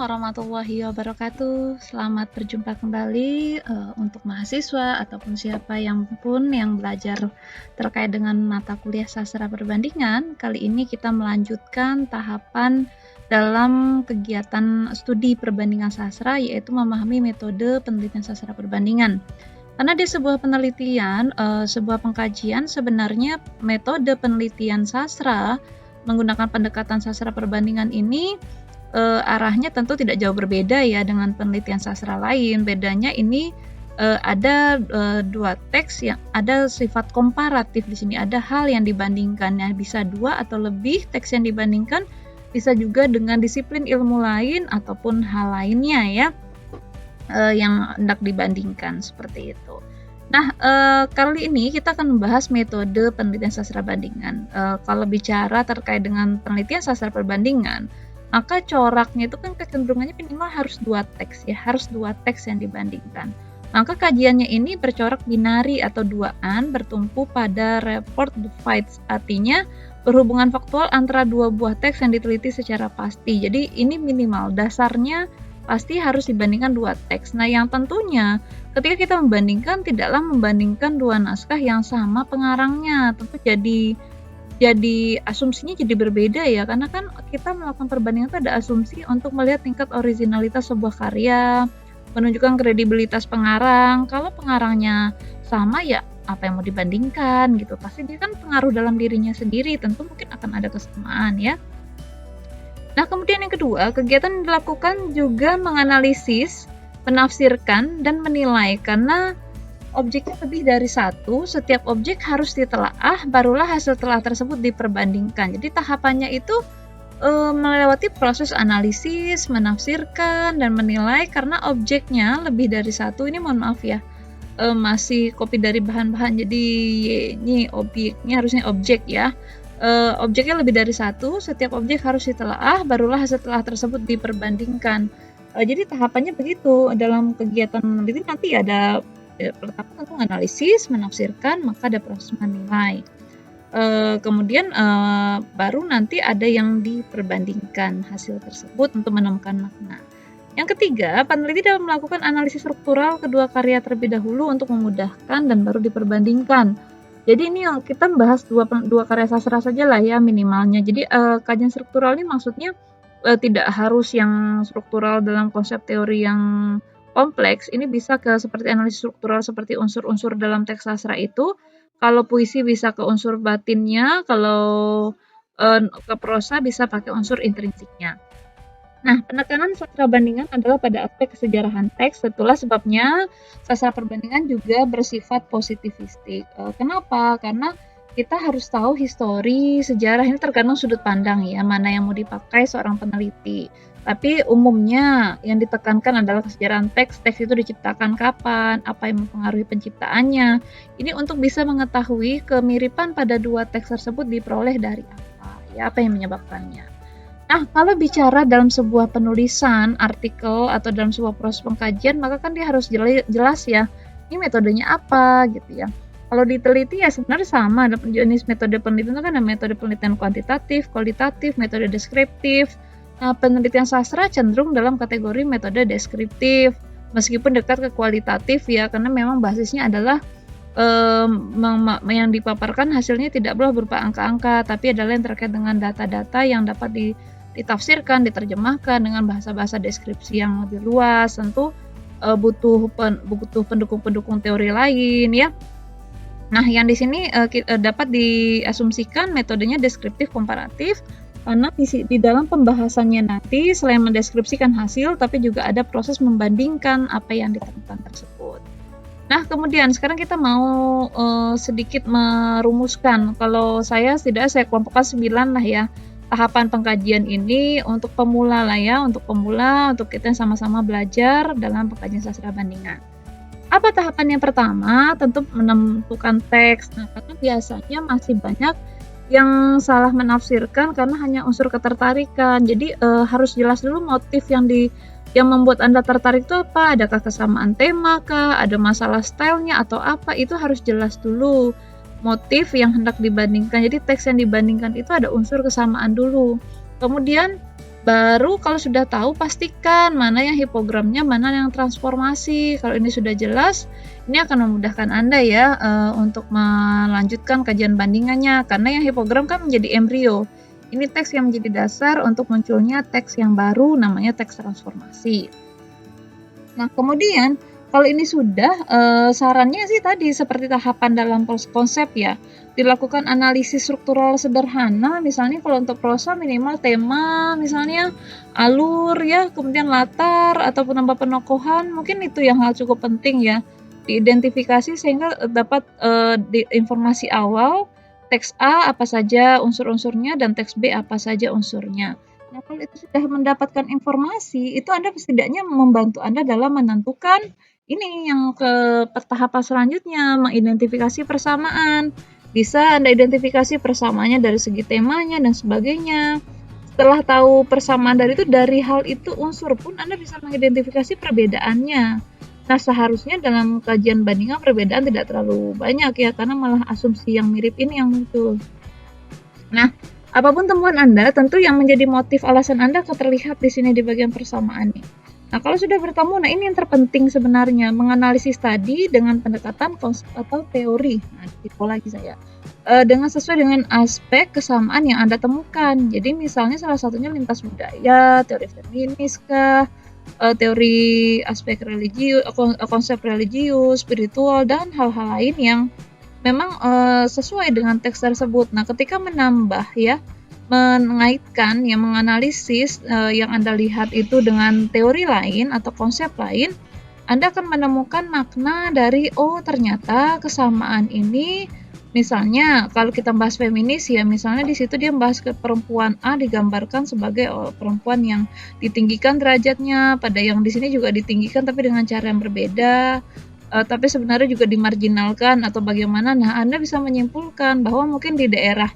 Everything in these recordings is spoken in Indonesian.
warahmatullahi wabarakatuh. Selamat berjumpa kembali untuk mahasiswa ataupun siapa yang pun yang belajar terkait dengan mata kuliah sastra perbandingan. Kali ini kita melanjutkan tahapan dalam kegiatan studi perbandingan sastra, yaitu memahami metode penelitian sastra perbandingan. Karena di sebuah penelitian, sebuah pengkajian, sebenarnya metode penelitian sastra menggunakan pendekatan sastra perbandingan ini arahnya tentu tidak jauh berbeda ya dengan penelitian sastra lain. Bedanya ini ada dua teks yang ada sifat komparatif di sini. Ada hal yang dibandingkan, ya bisa dua atau lebih teks yang dibandingkan, bisa juga dengan disiplin ilmu lain ataupun hal lainnya ya yang hendak dibandingkan seperti itu. Nah, kali ini kita akan membahas metode penelitian sastra bandingan. Kalau bicara terkait dengan penelitian sastra perbandingan, maka coraknya itu kan kecenderungannya minimal harus dua teks ya, harus dua teks yang dibandingkan. Maka kajiannya ini bercorak binari atau duaan bertumpu pada report divides, artinya berhubungan faktual antara dua buah teks yang diteliti secara pasti. Jadi ini minimal, dasarnya pasti harus dibandingkan dua teks. Nah, yang tentunya ketika kita membandingkan, tidaklah membandingkan dua naskah yang sama pengarangnya, tentu jadi asumsinya jadi berbeda ya, karena kan kita melakukan perbandingan itu ada asumsi untuk melihat tingkat originalitas sebuah karya, menunjukkan kredibilitas pengarang. Kalau pengarangnya sama ya apa yang mau dibandingkan gitu, pasti dia kan pengaruh dalam dirinya sendiri, tentu mungkin akan ada kesamaan ya. Nah, kemudian yang kedua, kegiatan yang dilakukan juga menganalisis, menafsirkan, dan menilai, karena objeknya lebih dari satu, setiap objek harus ditelaah, barulah hasil telah tersebut diperbandingkan. Jadi tahapannya itu melewati proses analisis, menafsirkan, dan menilai, karena objeknya lebih dari satu. Ini mohon maaf ya, masih copy dari bahan-bahan, jadi ini objeknya harusnya objek ya. Objeknya lebih dari satu, setiap objek harus ditelaah, barulah hasil telah tersebut diperbandingkan. Jadi tahapannya begitu dalam kegiatan meneliti. Nanti ada pertama tentu analisis, menafsirkan, maka ada proses menilai. Kemudian baru nanti ada yang diperbandingkan hasil tersebut untuk menemukan makna. Yang ketiga, peneliti dapat melakukan analisis struktural kedua karya terlebih dahulu untuk memudahkan dan baru diperbandingkan. Jadi ini kita membahas dua karya sastra saja lah ya minimalnya. Jadi kajian struktural ini maksudnya tidak harus yang struktural dalam konsep teori yang kompleks. Ini bisa ke seperti analisis struktural seperti unsur-unsur dalam teks sastra itu. Kalau puisi bisa ke unsur batinnya, kalau ke prosa bisa pakai unsur intrinsiknya. Nah, penekanan sastra bandingan adalah pada aspek kesejarahan teks. Itulah sebabnya sastra perbandingan juga bersifat positivistik. Kenapa? Karena kita harus tahu histori, sejarah, ini tergantung sudut pandang ya, mana yang mau dipakai seorang peneliti. Tapi umumnya yang ditekankan adalah kesejarahan teks itu diciptakan kapan, apa yang mempengaruhi penciptaannya. Ini untuk bisa mengetahui kemiripan pada dua teks tersebut diperoleh dari apa yang menyebabkannya. Nah, kalau bicara dalam sebuah penulisan, artikel, atau dalam sebuah proses pengkajian, maka kan dia harus jelas ya, ini metodenya apa gitu ya. Kalau diteliti ya sebenarnya sama, ada jenis metode penelitian itu kan ada metode penelitian kuantitatif, kualitatif, metode deskriptif. Nah, penelitian sastra cenderung dalam kategori metode deskriptif, meskipun dekat ke kualitatif ya, karena memang basisnya adalah yang dipaparkan hasilnya tidak boleh berupa angka-angka, tapi adalah yang terkait dengan data-data yang dapat ditafsirkan, diterjemahkan dengan bahasa-bahasa deskripsi yang lebih luas. Tentu butuh pendukung-pendukung teori lain ya. Nah, yang di sini dapat diasumsikan metodenya deskriptif komparatif, karena di dalam pembahasannya nanti selain mendeskripsikan hasil, tapi juga ada proses membandingkan apa yang ditemukan tersebut. Nah, kemudian sekarang kita mau sedikit merumuskan. Kalau saya kelompokkan 9 lah ya tahapan pengkajian ini untuk pemula lah ya, untuk kita sama-sama belajar dalam pengkajian sastra bandingan. Apa tahapan yang pertama? Tentu menentukan teks. Nah, karena biasanya masih banyak yang salah menafsirkan karena hanya unsur ketertarikan. Jadi harus jelas dulu motif yang membuat Anda tertarik itu apa? Adakah kesamaan tema kah? Ada masalah stylenya atau apa? Itu harus jelas dulu motif yang hendak dibandingkan. Jadi teks yang dibandingkan itu ada unsur kesamaan dulu. Kemudian Baru kalau sudah tahu pastikan mana yang hipogramnya, mana yang transformasi. Kalau ini sudah jelas, ini akan memudahkan Anda ya untuk melanjutkan kajian bandingannya karena yang hipogram kan menjadi embrio. Ini teks yang menjadi dasar untuk munculnya teks yang baru namanya teks transformasi. Nah, kemudian kalau ini sudah sarannya sih tadi seperti tahapan dalam konsep ya. Dilakukan analisis struktural sederhana, misalnya kalau untuk prosa minimal tema, misalnya alur ya, kemudian latar ataupun nama penokohan, mungkin itu yang hal cukup penting ya. Diidentifikasi sehingga dapat di informasi awal teks A apa saja unsur-unsurnya dan teks B apa saja unsurnya. Nah, kalau itu sudah mendapatkan informasi, itu Anda setidaknya membantu Anda dalam menentukan ini yang ke tahapan selanjutnya, mengidentifikasi persamaan. Bisa Anda identifikasi persamaannya dari segi temanya dan sebagainya. Setelah tahu persamaan dari hal itu unsur pun Anda bisa mengidentifikasi perbedaannya. Nah, seharusnya dalam kajian bandingan perbedaan tidak terlalu banyak ya, karena malah asumsi yang mirip ini yang muncul. Nah, apapun temuan Anda, tentu yang menjadi motif alasan Anda akan terlihat di sini di bagian persamaan nih. Nah, kalau sudah bertemu, nah ini yang terpenting sebenarnya, menganalisis tadi dengan pendekatan konsep atau teori. Nah, tipe lagi saya. Dengan sesuai dengan aspek kesamaan yang Anda temukan. Jadi misalnya salah satunya lintas budaya, teori feminis kah, teori aspek religius, konsep religius, spiritual, dan hal-hal lain yang memang sesuai dengan teks tersebut. Nah, ketika menambah ya, mengaitkan, ya menganalisis yang Anda lihat itu dengan teori lain atau konsep lain, Anda akan menemukan makna dari ternyata kesamaan ini. Misalnya kalau kita bahas feminis ya, misalnya di situ dia bahas ke perempuan A digambarkan sebagai perempuan yang ditinggikan derajatnya, pada yang di sini juga ditinggikan tapi dengan cara yang berbeda. Tapi sebenarnya juga dimarginalkan atau bagaimana. Nah, Anda bisa menyimpulkan bahwa mungkin di daerah,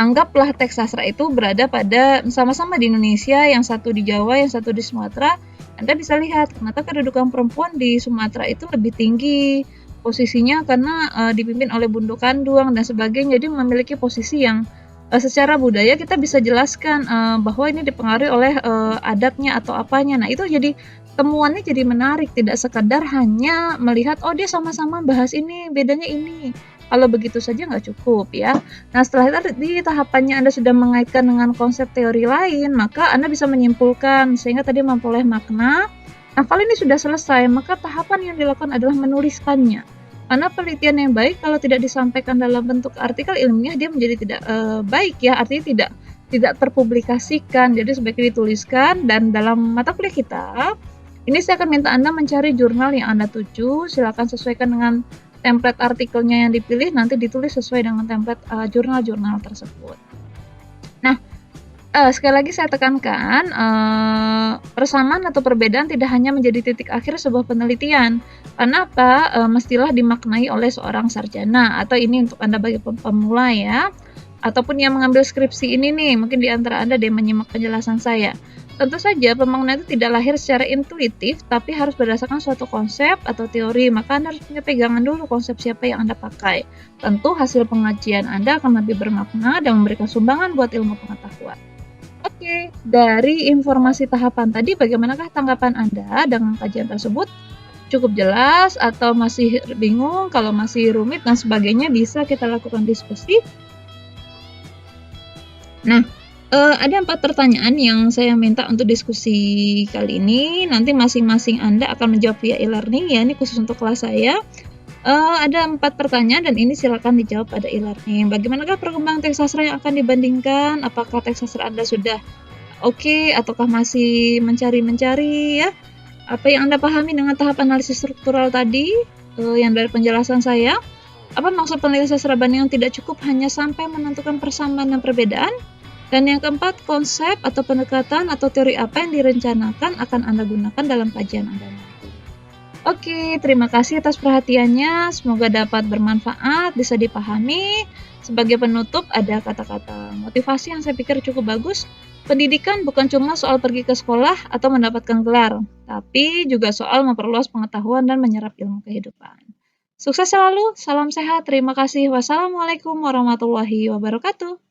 anggaplah teks sastra itu berada pada sama-sama di Indonesia, yang satu di Jawa, yang satu di Sumatera. Anda bisa lihat kenapa kedudukan perempuan di Sumatera itu lebih tinggi posisinya karena dipimpin oleh Bunduk Kanduang dan sebagainya. Jadi memiliki posisi yang secara budaya kita bisa jelaskan bahwa ini dipengaruhi oleh adatnya atau apanya. Nah, itu jadi temuannya jadi menarik, tidak sekedar hanya melihat dia sama-sama bahas ini, bedanya ini. Kalau begitu saja nggak cukup ya. Nah, setelah itu di tahapannya Anda sudah mengaitkan dengan konsep teori lain, maka Anda bisa menyimpulkan sehingga tadi memperoleh makna. Nah, kalau ini sudah selesai, maka tahapan yang dilakukan adalah menuliskannya. Karena penelitian yang baik kalau tidak disampaikan dalam bentuk artikel ilmiah, dia menjadi tidak baik ya, artinya tidak terpublikasikan. Jadi sebaiknya dituliskan, dan dalam mata kuliah kita ini saya akan minta Anda mencari jurnal yang Anda tuju. Silakan sesuaikan dengan template artikelnya yang dipilih, nanti ditulis sesuai dengan template jurnal-jurnal tersebut. Nah, sekali lagi saya tekankan, persamaan atau perbedaan tidak hanya menjadi titik akhir sebuah penelitian. Karena apa? Mestilah dimaknai oleh seorang sarjana, atau ini untuk Anda bagi pemula ya, ataupun yang mengambil skripsi ini nih, mungkin di antara Anda yang menyimak penjelasan saya. Tentu saja pemaknaan itu tidak lahir secara intuitif, tapi harus berdasarkan suatu konsep atau teori. Maka Anda harus punya pegangan dulu konsep siapa yang Anda pakai. Tentu hasil pengajian Anda akan lebih bermakna dan memberikan sumbangan buat ilmu pengetahuan. Oke, dari informasi tahapan tadi, bagaimanakah tanggapan Anda dengan kajian tersebut? Cukup jelas atau masih bingung? Kalau masih rumit dan sebagainya, bisa kita lakukan diskusi. Nah, ada 4 pertanyaan yang saya minta untuk diskusi kali ini. Nanti masing-masing Anda akan menjawab via e-learning ya, ini khusus untuk kelas saya. Ada 4 pertanyaan dan ini silakan dijawab pada e-learning. Bagaimanakah perkembangan teks sastra yang akan dibandingkan? Apakah teks sastra Anda sudah oke, ataukah masih mencari-mencari ya? Apa yang Anda pahami dengan tahap analisis struktural tadi, yang dari penjelasan saya? Apa maksud penelitian sastra bandingan tidak cukup hanya sampai menentukan persamaan dan perbedaan? Dan yang keempat, konsep atau pendekatan atau teori apa yang direncanakan akan Anda gunakan dalam kajian Anda nanti. Oke, terima kasih atas perhatiannya. Semoga dapat bermanfaat, bisa dipahami. Sebagai penutup, ada kata-kata motivasi yang saya pikir cukup bagus. Pendidikan bukan cuma soal pergi ke sekolah atau mendapatkan gelar, tapi juga soal memperluas pengetahuan dan menyerap ilmu kehidupan. Sukses selalu, salam sehat, terima kasih. Wassalamualaikum warahmatullahi wabarakatuh.